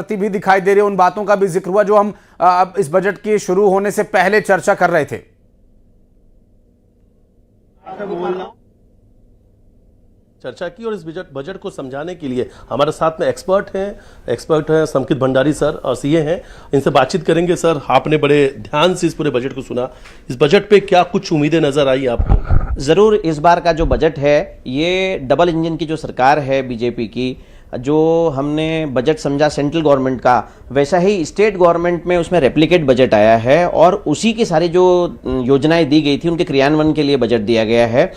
भी दिखाई दे रही है, उन बातों का भी जिक्र हुआ जो हम इस बजट के शुरू होने से पहले चर्चा कर रहे थे। चर्चा की और इस बजट को समझाने के लिए हमारे साथ में एक्सपर्ट हैं समकित भंडारी सर और सीए हैं। इनसे बातचीत करेंगे। सर, आपने बड़े ध्यान से इस पूरे बजट को सुना, इस बजट पे क्या कुछ उम्मीदें नजर आई आपको? ज़रूर, इस बार का जो बजट है ये डबल इंजन की जो सरकार है बीजेपी की, जो हमने बजट समझा सेंट्रल गवर्नमेंट का, वैसा ही स्टेट गवर्नमेंट में उसमें रेप्लिकेट बजट आया है और उसी की सारी जो योजनाएं दी गई थी उनके क्रियान्वयन के लिए बजट दिया गया है।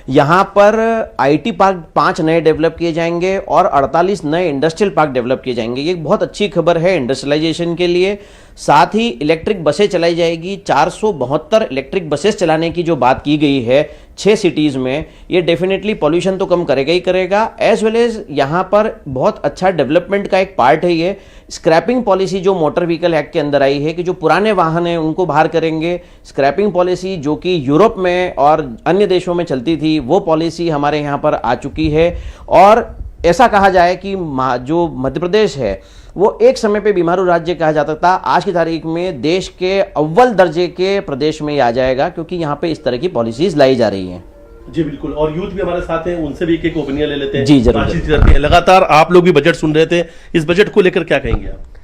यहाँ पर आईटी पार्क 5 नए डेवलप किए जाएंगे और 48 नए इंडस्ट्रियल पार्क डेवलप किए जाएंगे। ये बहुत अच्छी खबर है इंडस्ट्रियलाइजेशन के लिए। साथ ही इलेक्ट्रिक बसें चलाई जाएगी, 472 इलेक्ट्रिक बसेस चलाने की जो बात की गई है 6 सिटीज़ में, ये डेफिनेटली पॉल्यूशन तो कम करेगा ही करेगा, एज वेल एज यहाँ पर बहुत अच्छा डेवलपमेंट का एक पार्ट है ये। स्क्रैपिंग पॉलिसी जो मोटर व्हीकल एक्ट के अंदर आई है कि जो पुराने वाहन हैं उनको बाहर करेंगे, स्क्रैपिंग पॉलिसी जो कि यूरोप में और अन्य देशों में चलती थी वो पॉलिसी हमारे यहाँ पर आ चुकी है। और ऐसा कहा जाए कि जो मध्य प्रदेश है वो एक समय पे बीमारू राज्य कहा जाता था, आज की तारीख में देश के अव्वल दर्जे के प्रदेश में ही आ जाएगा, क्योंकि यहाँ पे इस तरह की पॉलिसीज लाई जा रही हैं। जी बिल्कुल, और यूथ भी हमारे साथ हैं, उनसे भी एक ओपिनियन ले लेते हैं। जी जरूर, बातचीत करते हैं। लगातार आप लोग भी बजट सुन रहे थे, इस बजट को लेकर क्या कहेंगे आप?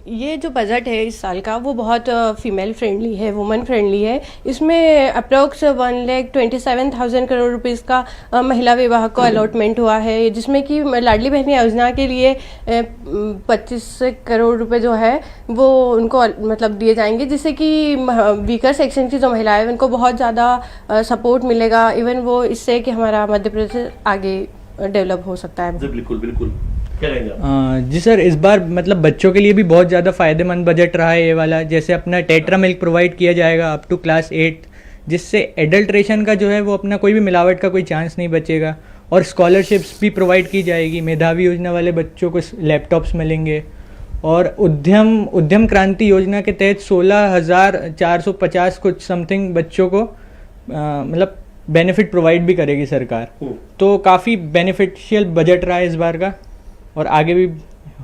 ये जो बजट है इस साल का वो बहुत फीमेल फ्रेंडली है, वुमेन फ्रेंडली है। इसमें अप्रोक्स 1,27,000 करोड़ रुपीस का महिला विवाह को अलॉटमेंट हुआ है, जिसमें कि लाडली बहन योजना के लिए 25 करोड़ रुपए जो है वो उनको मतलब दिए जाएंगे, जिससे कि वीकर सेक्शन की जो महिलाएं हैं उनको बहुत ज़्यादा सपोर्ट मिलेगा। इवन वो इससे कि हमारा मध्य प्रदेश आगे डेवलप हो सकता है। बिल्कुल बिल्कुल, जी सर, इस बार मतलब बच्चों के लिए भी बहुत ज़्यादा फ़ायदेमंद बजट रहा है ये वाला। जैसे अपना टेट्रा मिल्क प्रोवाइड किया जाएगा अप टू क्लास 8, जिससे एडल्ट्रेशन का जो है वो अपना कोई भी मिलावट का कोई चांस नहीं बचेगा। और स्कॉलरशिप्स भी प्रोवाइड की जाएगी, मेधावी योजना वाले बच्चों को लैपटॉप्स मिलेंगे। और उद्यम क्रांति योजना के तहत 16,450 कुछ समथिंग बच्चों को मतलब बेनिफिट प्रोवाइड भी करेगी सरकार। तो काफ़ी बेनिफिशियल बजट रहा है इस बार का, और आगे भी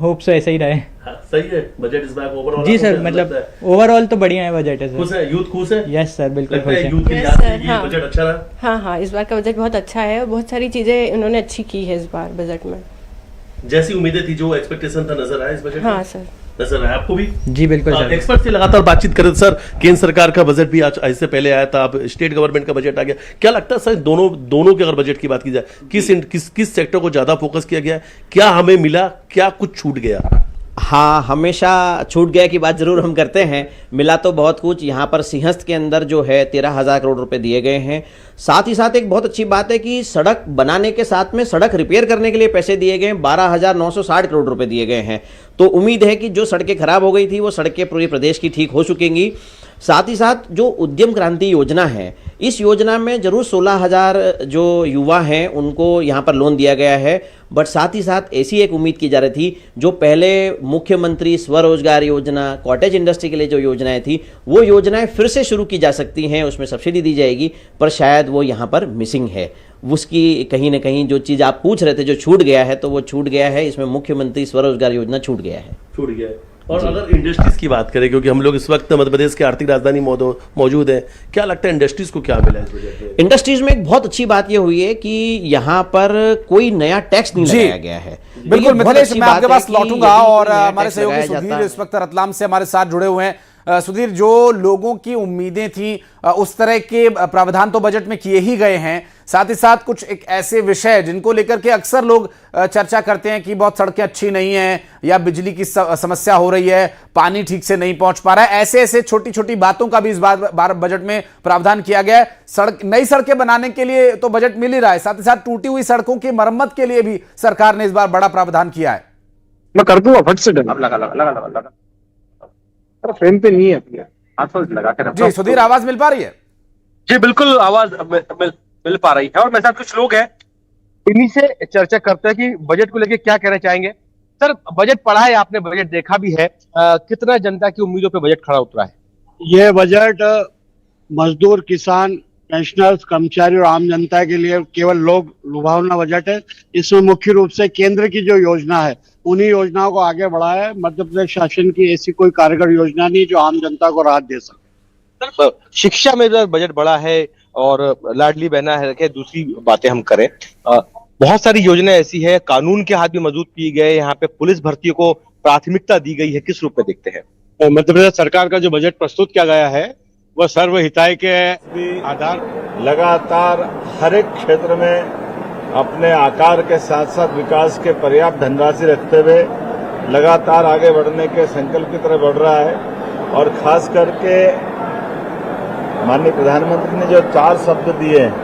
होप से ऐसा ही रहे। सही है बजट इस बार ओवरऑल? जी सर, मतलब ओवरऑल तो बढ़िया है बजट है सर। खुश है यूथ? खुश है? यस सर, बिल्कुल खुश है। यूथ के लिए ये बजट अच्छा रहा? हाँ, इस बार का बजट बहुत अच्छा है और बहुत सारी चीजें उन्होंने अच्छी की है इस बार बजट में। जैसी उम्मीदें थी, जो एक्सपेक्टेशन था, नजर आया इस बजट में? हाँ सर, नजर आया आपको भी? जी बिल्कुल सर। एक्सपर्ट से लगातार बातचीत करें। सर, केंद्र सरकार का बजट भी आज इससे पहले आया था, अब स्टेट गवर्नमेंट का बजट आ गया। क्या लगता है सर, दोनों के अगर बजट की बात की जाए, किस सेक्टर को ज्यादा फोकस किया गया है? क्या हमें मिला, क्या कुछ छूट गया? हाँ, हमेशा छूट गया की बात जरूर हम करते हैं। मिला तो बहुत कुछ। यहाँ पर सिंहस्थ के अंदर जो है 13,000 करोड़ रुपए दिए गए हैं। साथ ही साथ एक बहुत अच्छी बात है कि सड़क बनाने के साथ में सड़क रिपेयर करने के लिए पैसे दिए गए, 12,960 करोड़ रुपए दिए गए हैं। तो उम्मीद है कि जो सड़कें खराब हो गई थी वो सड़कें पूरे प्रदेश की ठीक हो चुकेंगी। साथ ही साथ जो उद्यम क्रांति योजना है, इस योजना में जरूर 16,000 जो युवा हैं उनको यहाँ पर लोन दिया गया है। बट साथ ही साथ ऐसी एक उम्मीद की जा रही थी, जो पहले मुख्यमंत्री स्वरोजगार योजना, कॉटेज इंडस्ट्री के लिए जो योजनाएं थी, वो योजनाएं फिर से शुरू की जा सकती हैं, उसमें सब्सिडी दी जाएगी, पर शायद वो यहाँ पर मिसिंग है। उसकी कहीं ना कहीं जो चीज़ आप पूछ रहे थे जो छूट गया है, तो वो छूट गया है। इसमें मुख्यमंत्री स्वरोजगार योजना छूट गया है। और अगर इंडस्ट्रीज की बात करें, क्योंकि हम लोग इस वक्त मध्य प्रदेश की आर्थिक राजधानी मौजूद है, क्या लगता है इंडस्ट्रीज को क्या मिला इस वजह से? इंडस्ट्रीज में एक बहुत अच्छी बात यह हुई है कि यहाँ पर कोई नया टैक्स नहीं लगाया गया है। बिल्कुल मिथिलेश, मैं आपके पास लौटूंगा और हमारे सहयोगी सुधीर इस वक्त रतलाम से हमारे साथ जुड़े हुए हैं। सुधीर, जो लोगों की उम्मीदें थी उस तरह के प्रावधान तो बजट में किए ही गए हैं, साथ ही साथ कुछ एक ऐसे विषय जिनको लेकर के अक्सर लोग चर्चा करते हैं कि बहुत सड़कें अच्छी नहीं हैं या बिजली की समस्या हो रही है, पानी ठीक से नहीं पहुंच पा रहा है, ऐसे छोटी छोटी बातों का भी इस बार बजट में प्रावधान किया गया है। नई सड़कें बनाने के लिए तो बजट मिल ही रहा है, साथ ही साथ टूटी हुई सड़कों की मरम्मत के लिए भी सरकार ने इस बार बड़ा प्रावधान किया है। मैं कर दूंगा फट से लगा फ्रेम पे नहीं है, लगा के जी सुधीर, आवाज मिल पा रही है? जी बिल्कुल, आवाज मिल पा रही है। और मेरे साथ कुछ लोग हैं, इन्हीं से चर्चा करते हैं कि बजट को लेके क्या कहना चाहेंगे। सर, बजट पढ़ा है आपने, बजट देखा भी है, कितना जनता की उम्मीदों पे बजट खड़ा उतरा है? ये बजट मजदूर, किसान, पेंशनर्स, कर्मचारी और आम जनता के लिए केवल लोग लुभावना बजट है। इसमें मुख्य रूप से केंद्र की जो योजना है उन्हीं योजनाओं को आगे बढ़ाया है। मध्य प्रदेश शासन की ऐसी कोई कारगर योजना नहीं जो आम जनता को राहत दे सके। सर, शिक्षा में जो बजट बढ़ा है और लाडली बहना है, दूसरी बातें हम करें, बहुत सारी योजनाएं ऐसी है, कानून के हाथ भी मजबूत किए गए, यहाँ पे पुलिस भर्तियों को प्राथमिकता दी गई है, किस रूप में देखते हैं? मध्य प्रदेश सरकार का जो बजट प्रस्तुत किया गया है वह सर्वहिताय के आधार लगातार हर एक क्षेत्र में अपने आकार के साथ साथ विकास के पर्याप्त धनराशि रखते हुए लगातार आगे बढ़ने के संकल्प की तरफ बढ़ रहा है। और खास करके माननीय प्रधानमंत्री ने जो 4 शब्द दिए हैं,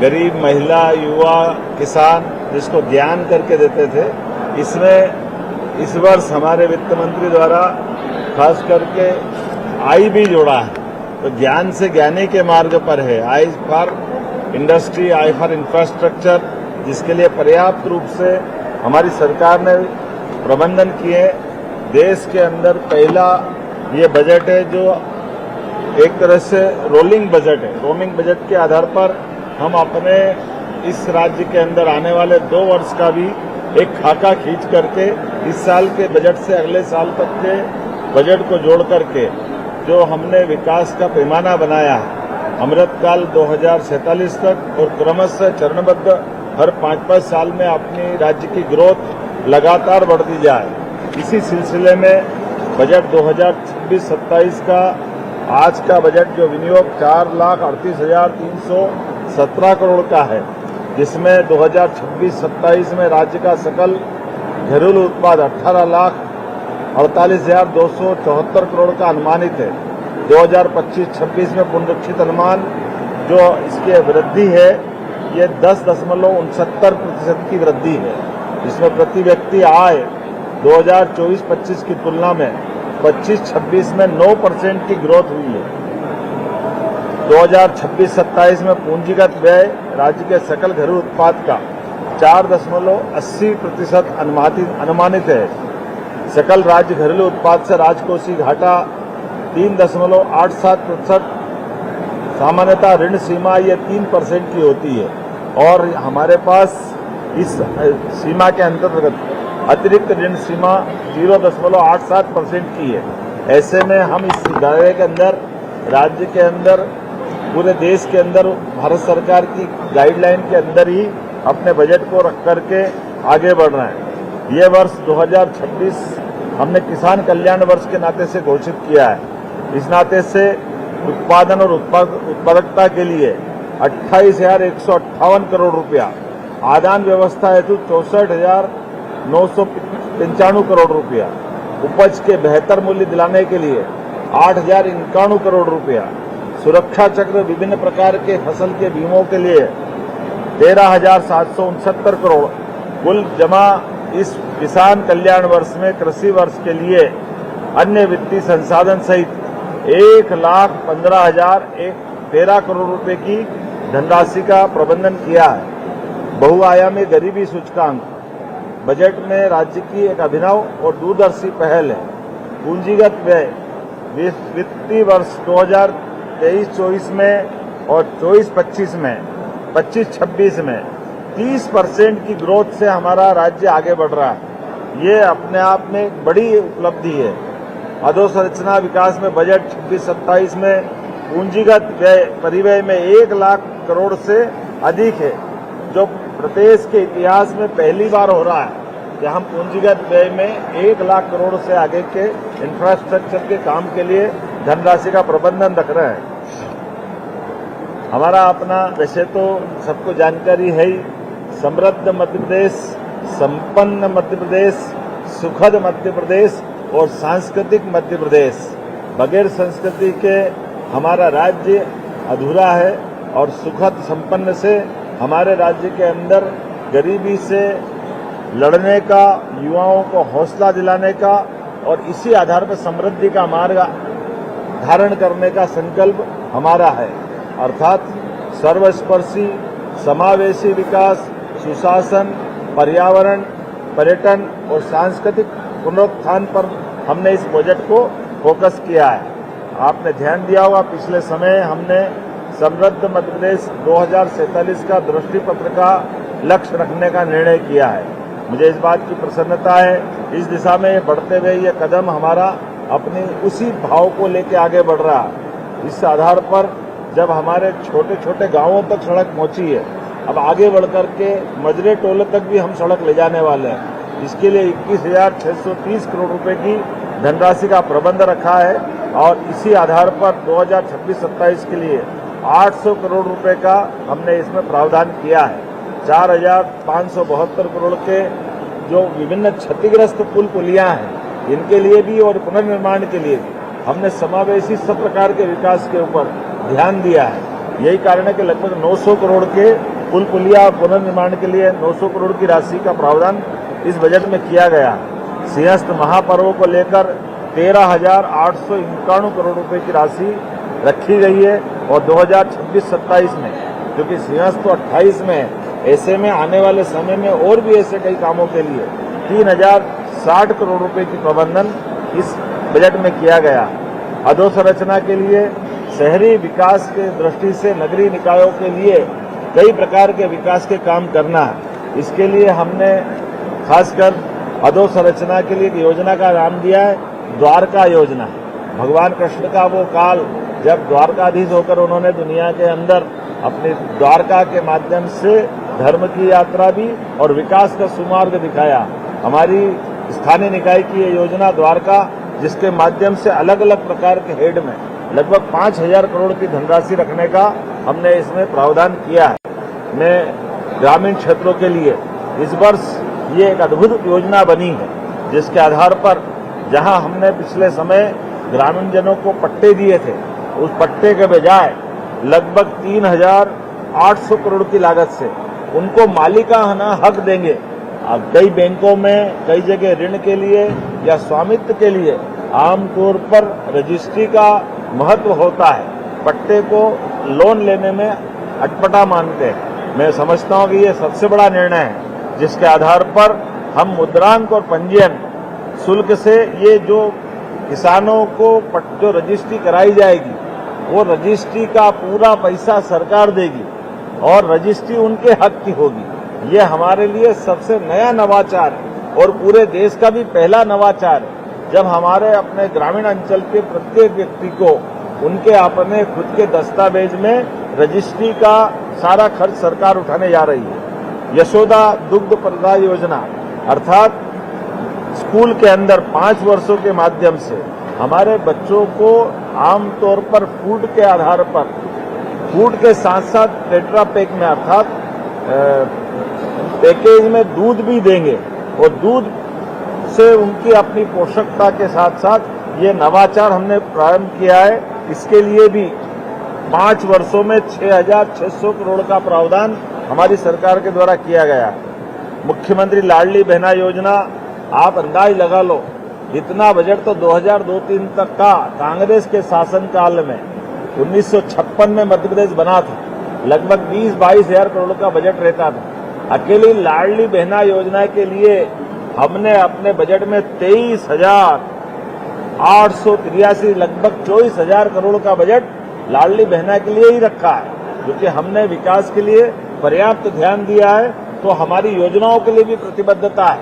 गरीब, महिला, युवा, किसान, जिसको ज्ञान करके देते थे, इसमें इस वर्ष हमारे वित्त मंत्री द्वारा खास करके आई भी जोड़ा है। तो ज्ञान से ज्ञानी के मार्ग पर है। I for industry, I for infrastructure, जिसके लिए पर्याप्त रूप से हमारी सरकार ने प्रबंधन किए। देश के अंदर पहला ये बजट है जो एक तरह से रोलिंग बजट है। रोमिंग बजट के आधार पर हम अपने इस राज्य के अंदर आने वाले 2 वर्ष का भी एक खाका खींच करके इस साल के बजट से अगले साल तक के बजट को जोड़ करके जो हमने विकास का पैमाना बनाया है, अमृतकाल 2047 तक और क्रमशः चरणबद्ध हर 5-5 साल में अपनी राज्य की ग्रोथ लगातार बढ़ती जाए। इसी सिलसिले में बजट 2026-27 का आज का बजट जो विनियोग 4,38,317 करोड़ का है, जिसमें 2026-27 में राज्य का सकल घरेलू उत्पाद 18,48,274 करोड़ का अनुमानित है। 2025-26 में पुनरीक्षित अनुमान जो इसकी वृद्धि है ये 10.69% की वृद्धि है, जिसमें प्रति व्यक्ति आय 2024-25 की तुलना में 25-26 में 9% की ग्रोथ हुई है। 2026-27 में पूंजीगत व्यय राज्य के सकल घरेलू उत्पाद का 4.80% अनुमानित है। सकल राज्य घरेलू उत्पाद से राजकोषीय घाटा 3.87%। सामान्यतः ऋण सीमा ये 3% की होती है और हमारे पास इस सीमा के अंतर्गत अतिरिक्त ऋण सीमा 0.87% की है। ऐसे में हम इस दायरे के अंदर राज्य के अंदर पूरे देश के अंदर भारत सरकार की गाइडलाइन के अंदर ही अपने बजट को रख करके आगे बढ़ रहे हैं। ये वर्ष 2026 हमने किसान कल्याण वर्ष के नाते से घोषित किया है। इस नाते से उत्पादन और उत्पादकता के लिए 28,158 करोड़ रुपया, आदान व्यवस्था हेतु 64,995 करोड़ रुपया, उपज के बेहतर मूल्य दिलाने के लिए 8,091 करोड़ रुपया, सुरक्षा चक्र विभिन्न प्रकार के फसल के बीमों के लिए 13,769 करोड़, कुल जमा इस किसान कल्याण वर्ष में कृषि वर्ष के लिए अन्य वित्तीय संसाधन सहित 1,15,013 करोड़ रुपए की धनराशि का प्रबंधन किया है। बहुआयामी गरीबी सूचकांक बजट में राज्य की एक अभिनव और दूरदर्शी पहल है। पूंजीगत व्यय वित्तीय वर्ष 2023-24 में और 24-25 में 25-26 में 30% की ग्रोथ से हमारा राज्य आगे बढ़ रहा है। ये अपने आप में एक बड़ी उपलब्धि है। अधोसंरचना विकास में बजट 26-27 में पूंजीगत व्यय परिव्यय में 1 लाख करोड़ से अधिक है, जो प्रदेश के इतिहास में पहली बार हो रहा है कि हम पूंजीगत व्यय में 1 लाख करोड़ से आगे के इंफ्रास्ट्रक्चर के काम के लिए धनराशि का प्रबंधन रख रहे हैं। हमारा अपना वैसे तो सबको जानकारी है ही, समृद्ध मध्य प्रदेश, संपन्न मध्य प्रदेश, सुखद मध्य प्रदेश और सांस्कृतिक मध्य प्रदेश। बगैर संस्कृति के हमारा राज्य अधूरा है और सुखद संपन्न से हमारे राज्य के अंदर गरीबी से लड़ने का, युवाओं को हौसला दिलाने का और इसी आधार पर समृद्धि का मार्ग धारण करने का संकल्प हमारा है। अर्थात सर्वस्पर्शी समावेशी विकास, सुशासन, पर्यावरण, पर्यटन और सांस्कृतिक पुनरुत्थान पर हमने इस बजट को फोकस किया है। आपने ध्यान दिया होगा पिछले समय हमने समृद्ध मध्य प्रदेश 2047 का दृष्टि पत्र का लक्ष्य रखने का निर्णय किया है। मुझे इस बात की प्रसन्नता है, इस दिशा में बढ़ते हुए ये कदम हमारा अपनी उसी भाव को लेकर आगे बढ़ रहा है। इस आधार पर जब हमारे छोटे छोटे गांवों तक सड़क पहुंची है, अब आगे बढ़कर के मजरे टोले तक भी हम सड़क ले जाने वाले हैं। इसके लिए 21,630 करोड़ रुपए की धनराशि का प्रबंध रखा है और इसी आधार पर 2026-27 के लिए 800 करोड़ रुपए का हमने इसमें प्रावधान किया है। 4,572 करोड़ के जो विभिन्न क्षतिग्रस्त पुल पुलियां हैं, इनके लिए भी और पुनर्निर्माण के लिए भी हमने समावेशी सब प्रकार के विकास के ऊपर ध्यान दिया है। यही कारण है कि लगभग 900 करोड़ के पुल पुलिया पुनर्निर्माण के लिए 900 करोड़ की राशि का प्रावधान इस बजट में किया गया है। सिंहस्थ महापर्व को लेकर 13,891 करोड़ रुपए की राशि रखी गई है और 2026-27 में, क्योंकि सिंहस्थ तो 28 में, ऐसे में आने वाले समय में और भी ऐसे कई कामों के लिए 3,060 करोड़ रुपए की प्रबंधन इस बजट में किया गया। अधोसंरचना के लिए शहरी विकास के दृष्टि से नगरीय निकायों के लिए कई प्रकार के विकास के काम करना है। इसके लिए हमने खासकर अधोसंरचना के लिए एक योजना का नाम दिया है द्वारका योजना। भगवान कृष्ण का वो काल जब द्वारकाधीश होकर उन्होंने दुनिया के अंदर अपने द्वारका के माध्यम से धर्म की यात्रा भी और विकास का सुमार्ग दिखाया। हमारी स्थानीय निकाय की ये योजना द्वारका, जिसके माध्यम से अलग अलग प्रकार के हेड में लगभग 5,000 करोड़ की धनराशि रखने का हमने इसमें प्रावधान किया है। मैं ग्रामीण क्षेत्रों के लिए इस वर्ष ये एक अद्भुत योजना बनी है, जिसके आधार पर जहां हमने पिछले समय ग्रामीण जनों को पट्टे दिए थे, उस पट्टे के बजाय लगभग 3,800 करोड़ की लागत से उनको मालिकाना हक देंगे। अब कई बैंकों में कई जगह ऋण के लिए या स्वामित्व के लिए आमतौर पर रजिस्ट्री का महत्व होता है, पट्टे को लोन लेने में अटपटा मानते हैं। मैं समझता हूं कि ये सबसे बड़ा निर्णय है, जिसके आधार पर हम मुद्रांक और पंजीयन शुल्क से ये जो किसानों को जो रजिस्ट्री कराई जाएगी, वो रजिस्ट्री का पूरा पैसा सरकार देगी और रजिस्ट्री उनके हक की होगी। ये हमारे लिए सबसे नया नवाचार है और पूरे देश का भी पहला नवाचार है, जब हमारे अपने ग्रामीण अंचल के प्रत्येक व्यक्ति को उनके अपने खुद के दस्तावेज में रजिस्ट्री का सारा खर्च सरकार उठाने जा रही है। यशोदा दुग्ध प्रदा योजना, अर्थात स्कूल के अंदर 5 वर्षों के माध्यम से हमारे बच्चों को आमतौर पर फूड के आधार पर, फूड के साथ साथ टेट्रा पैक में अर्थात पैकेज में दूध भी देंगे और दूध से उनकी अपनी पोषकता के साथ साथ ये नवाचार हमने प्रारंभ किया है। इसके लिए भी 5 वर्षों में 6,600 करोड़ का प्रावधान हमारी सरकार के द्वारा किया गया। मुख्यमंत्री लाडली बहना योजना, आप अंदाज लगा लो, इतना बजट तो 2002-03 तक का कांग्रेस के शासनकाल में 1956 में मध्य प्रदेश बना था। लगभग 20-22 हजार करोड़ का बजट रहता था। अकेली लाडली बहना योजना के लिए हमने अपने बजट में 23,883 लगभग 24,000 करोड़ का बजट लाडली बहना के लिए ही रखा है, क्योंकि हमने विकास के लिए पर्याप्त ध्यान दिया है। तो हमारी योजनाओं के लिए भी प्रतिबद्धता है,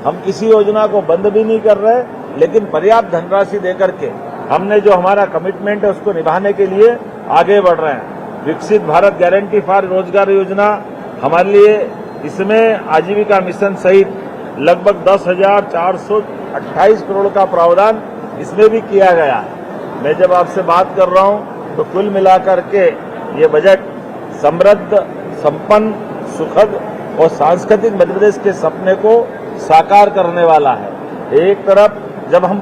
हम किसी योजना को बंद भी नहीं कर रहे, लेकिन पर्याप्त धनराशि देकर के हमने जो हमारा कमिटमेंट है उसको निभाने के लिए आगे बढ़ रहे हैं। विकसित भारत गारंटी फॉर रोजगार योजना हमारे लिए, इसमें आजीविका मिशन सहित लगभग 10,428 करोड़ का प्रावधान इसमें भी किया गया है। मैं जब आपसे बात कर रहा हूं तो कुल मिलाकर के ये बजट समृद्ध, संपन्न, सुखद और सांस्कृतिक मध्य प्रदेश के सपने को साकार करने वाला है। एक तरफ जब हम